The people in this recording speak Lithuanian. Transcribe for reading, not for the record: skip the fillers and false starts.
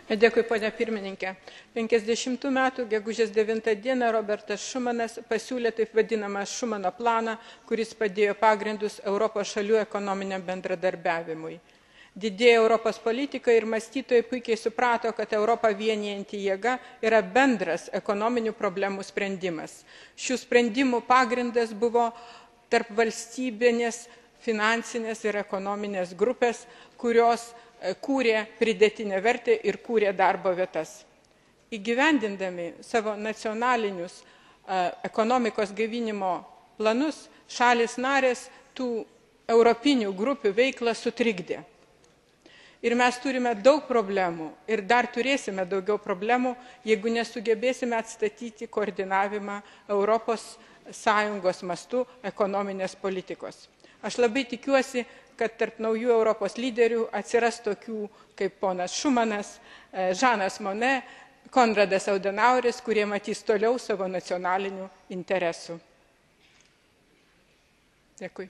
Dėkui, ponia pirmininkė. 50 metų gegužės 9 dieną Robertas Šumanas pasiūlė taip vadinamą Šumano planą, kuris padėjo pagrindus Europos šalių ekonominiam bendradarbiavimui. Didieji Europos politikai ir mąstytojai puikiai suprato, kad Europą vienijanti jėga yra bendras ekonominių problemų sprendimas. Šių sprendimų pagrindas buvo tarp valstybinės, finansinės ir ekonominės grupės, kurios kūrė pridėtinę vertę ir kūrė darbo vietas. Įgyvendindami savo nacionalinius ekonomikos gaivinimo planus, šalys narės tų europinių grupių veiklą sutrikdė. Ir mes turime daug problemų ir dar turėsime daugiau problemų, jeigu nesugebėsime atstatyti koordinavimą Europos Sąjungos mastu ekonominės politikos. Aš labai tikiuosi, kad tarp naujų Europos lyderių atsiras tokių kaip ponas Šumanas, Žanas Monė, Konradas Adenaueris, kurie matys toliau savo nacionalinių interesų. Dėkui.